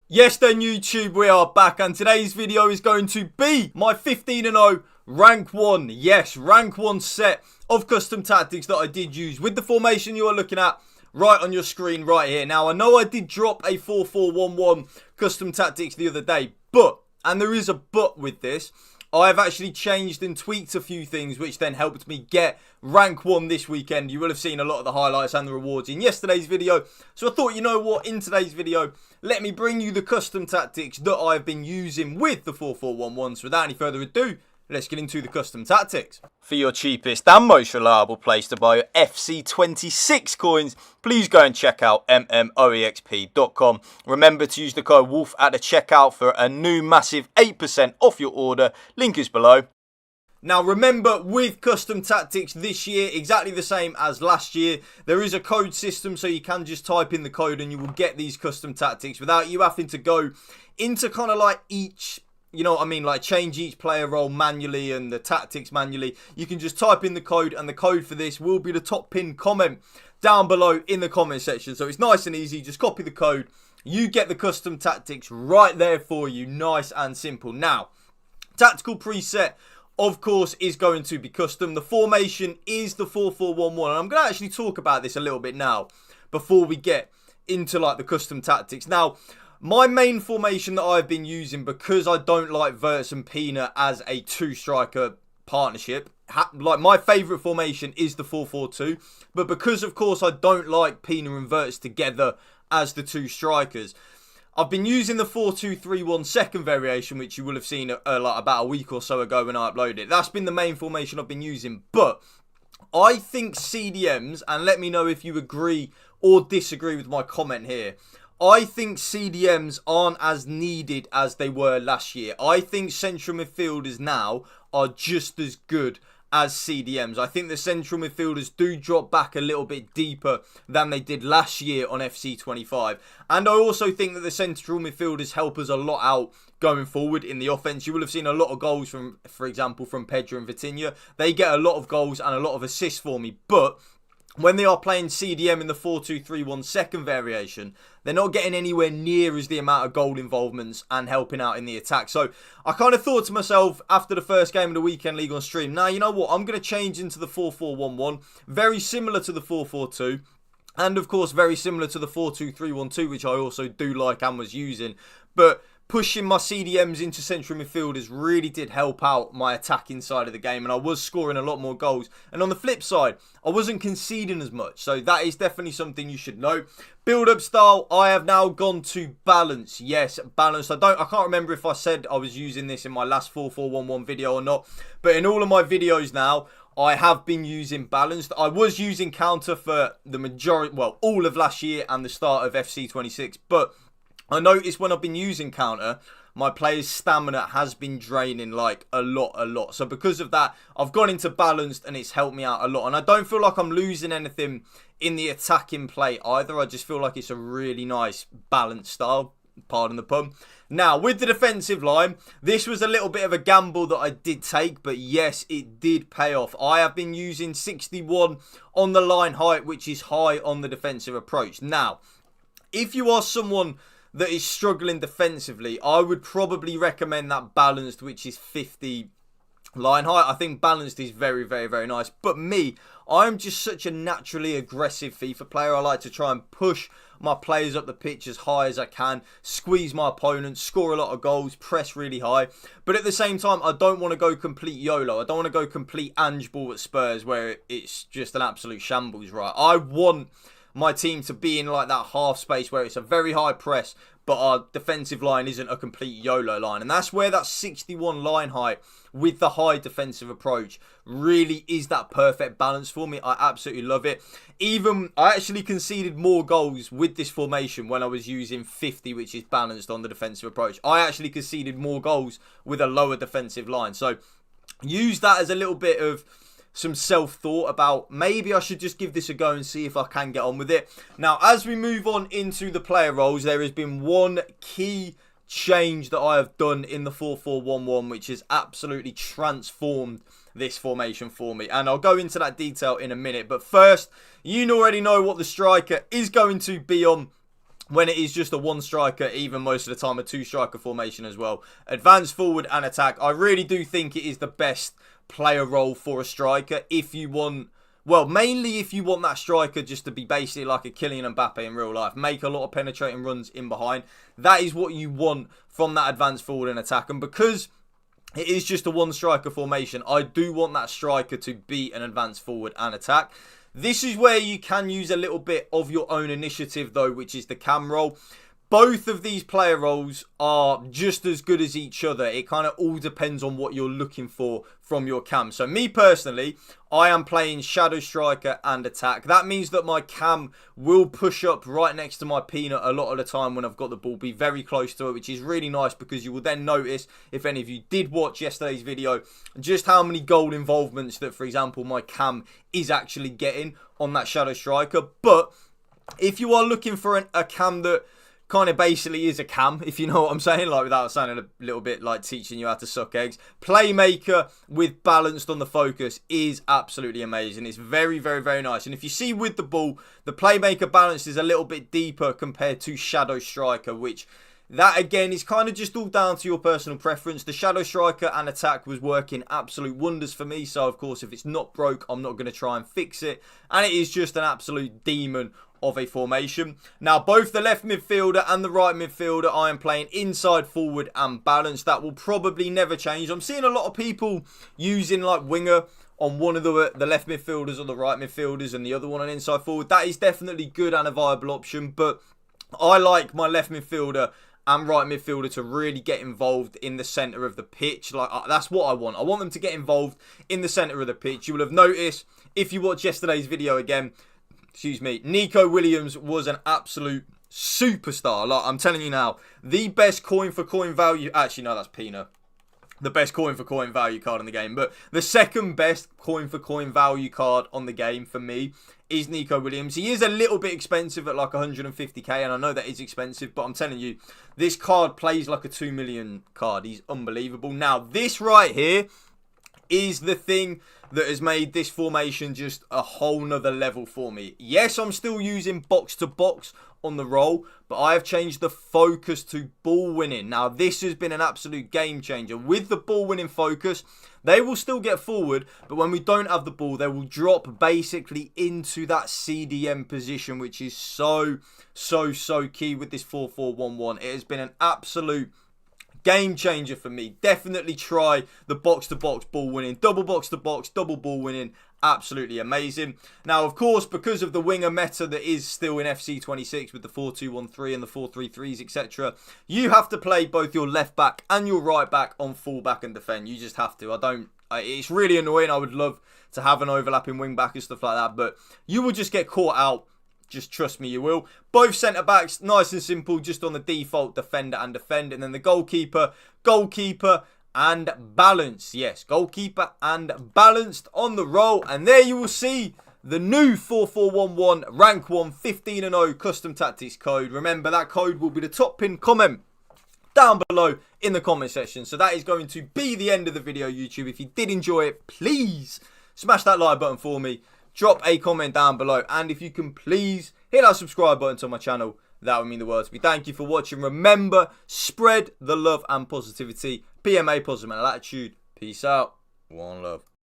Yes then YouTube, we are back and today's video is going to be my 15-0 rank 1, yes, rank 1 set of custom tactics that I did use with the formation you are looking at right on your screen right here. Now I know I did drop a 4-4-1-1 custom tactics the other day, but, and there is a but with this, I've actually changed and tweaked a few things which then helped me get rank 1 this weekend. You will have seen a lot of the highlights and the rewards in yesterday's video. So I thought, you know what, in today's video, let me bring you the custom tactics that I've been using with the 4-4-1-1. So without any further ado, let's get into the custom tactics. For your cheapest and most reliable place to buy your FC26 coins, please go and check out mmoexp.com. Remember to use the code WOLF at the checkout for a new massive 8% off your order. Link is below. Now remember, with custom tactics this year, exactly the same as last year, there is a code system, so you can just type in the code and you will get these custom tactics without you having to go into kind of like each, you know what I mean, like change each player role manually and the tactics manually. You can just type in the code and the code for this will be the top pinned comment down below in the comment section. So it's nice and easy, just copy the code, you get the custom tactics right there for you, nice and simple. Now, tactical preset, of course, is going to be custom. The formation is the 4-4-1-1. And I'm going to actually talk about this a little bit now before we get into like the custom tactics. Now, my main formation that I've been using, because I don't like Verts and Pina as a two-striker partnership, like my favourite formation is the 4-4-2. But because, of course, I don't like Pina and Verts together as the two strikers, I've been using the 4-2-3-1 second variation, which you will have seen like about a week or so ago when I uploaded it. That's been the main formation I've been using. But I think CDMs, and let me know if you agree or disagree with my comment here, I think CDMs aren't as needed as they were last year. I think central midfielders now are just as good as CDMs. I think the central midfielders do drop back a little bit deeper than they did last year on FC25. And I also think that the central midfielders help us a lot out going forward in the offense. You will have seen a lot of goals from, for example, from Pedro and Vitinha. They get a lot of goals and a lot of assists for me. But when they are playing CDM in the 4-2-3-1 second variation, they're not getting anywhere near as the amount of goal involvements and helping out in the attack. So I kind of thought to myself after the first game of the Weekend League on stream, now you know what, I'm going to change into the 4-4-1-1, very similar to the 4-4-2. And of course, very similar to the 4-2-3-1-2, which I also do like and was using. But pushing my CDMs into central midfielders really did help out my attacking side of the game, and I was scoring a lot more goals. And on the flip side, I wasn't conceding as much, so that is definitely something you should know. Build-up style, I have now gone to balance. Yes, balance. I can't remember if I said I was using this in my last 4-4-1-1 video or not, but in all of my videos now, I have been using balanced. I was using counter for the majority, well, all of last year and the start of FC26, but I noticed when I've been using counter, my player's stamina has been draining like a lot. So because of that, I've gone into balanced and it's helped me out a lot. And I don't feel like I'm losing anything in the attacking play either. I just feel like it's a really nice balanced style. Pardon the pun. Now, with the defensive line, this was a little bit of a gamble that I did take, but yes, it did pay off. I have been using 61 on the line height, which is high on the defensive approach. Now, if you are someone that is struggling defensively, I would probably recommend that balanced, which is 50 line height. I think balanced is very nice. But me, I'm just such a naturally aggressive FIFA player. I like to try and push my players up the pitch as high as I can, squeeze my opponents, score a lot of goals, press really high. But at the same time, I don't want to go complete YOLO. I don't want to go complete Ange ball at Spurs where it's just an absolute shambles, right? I want my team to be in like that half space where it's a very high press, but our defensive line isn't a complete YOLO line. And that's where that 61 line height with the high defensive approach really is that perfect balance for me. I absolutely love it. Even, I actually conceded more goals with this formation when I was using 50, which is balanced on the defensive approach. I actually conceded more goals with a lower defensive line. So use that as a little bit of some self-thought about maybe I should just give this a go and see if I can get on with it. Now, as we move on into the player roles, there has been one key change that I have done in the 4-4-1-1, which has absolutely transformed this formation for me. And I'll go into that detail in a minute. But first, you already know what the striker is going to be on. when it is just a one striker, even most of the time a two striker formation as well. Advance, forward and attack. I really do think it is the best player role for a striker if you want, well, mainly if you want that striker just to be basically like a Kylian Mbappe in real life. Make a lot of penetrating runs in behind. That is what you want from that advance, forward and attack. And because it is just a one striker formation, I do want that striker to be an advance, forward and attack. This is where you can use a little bit of your own initiative though, which is the cam role. Both of these player roles are just as good as each other. It kind of all depends on what you're looking for from your cam. So me personally, I am playing shadow striker and attack. That means that my cam will push up right next to my peanut a lot of the time when I've got the ball, be very close to it, which is really nice because you will then notice, if any of you did watch yesterday's video, just how many goal involvements that, for example, my cam is actually getting on that shadow striker. But if you are looking for a cam that kind of basically is a cam, if you know what I'm saying, like without sounding a little bit like teaching you how to suck eggs, playmaker with balanced on the focus is absolutely amazing. It's very, very, very nice. And if you see with the ball, the playmaker balance is a little bit deeper compared to shadow striker, which that again is kind of just all down to your personal preference. The shadow striker and attack was working absolute wonders for me. So of course, if it's not broke, I'm not going to try and fix it. And it is just an absolute demon of a formation. Now, both the left midfielder and the right midfielder, I am playing inside, forward and balanced. That will probably never change. I'm seeing a lot of people using like winger on one of the left midfielders or the right midfielders and the other one on inside forward. That is definitely good and a viable option, but I like my left midfielder and right midfielder to really get involved in the centre of the pitch. Like that's what I want. I want them to get involved in the centre of the pitch. You will have noticed, if you watch yesterday's video again, excuse me, Nico Williams was an absolute superstar. Like, I'm telling you now, the best coin for coin value. Actually, no, that's Pina. The best coin for coin value card in the game. But the second best coin for coin value card on the game for me is Nico Williams. He is a little bit expensive at like 150k, and I know that is expensive, but I'm telling you, this card plays like a 2 million card. He's unbelievable. Now, this right here is the thing that has made this formation just a whole nother level for me. Yes, I'm still using box to box on the roll, but I have changed the focus to ball winning. Now, this has been an absolute game changer. With the ball winning focus, they will still get forward, but when we don't have the ball, they will drop basically into that CDM position, which is so key with this 4-4-1-1. It has been an absolute game changer for me. Definitely try the box to box ball winning, double box to box, double ball winning. Absolutely amazing. Now, of course, because of the winger meta that is still in FC26 with the 4-2-1-3 and the 4-3-3s, etc., you have to play both your left back and your right back on full back and defend. You just have to. It's really annoying. I would love to have an overlapping wing back and stuff like that, but you will just get caught out. Just trust me, you will. Both centre-backs, nice and simple, just on the default, defender and defend. And then the goalkeeper and balanced. Yes, goalkeeper and balanced on the roll. And there you will see the new 4-4-1-1 rank 1 15-0 custom tactics code. Remember, that code will be the top pinned comment down below in the comment section. So that is going to be the end of the video, YouTube. If you did enjoy it, please smash that like button for me. Drop a comment down below, and if you can please hit that subscribe button to my channel, that would mean the world to me. Thank you for watching. Remember, spread the love and positivity. PMA, positive mental attitude. Peace out. One love.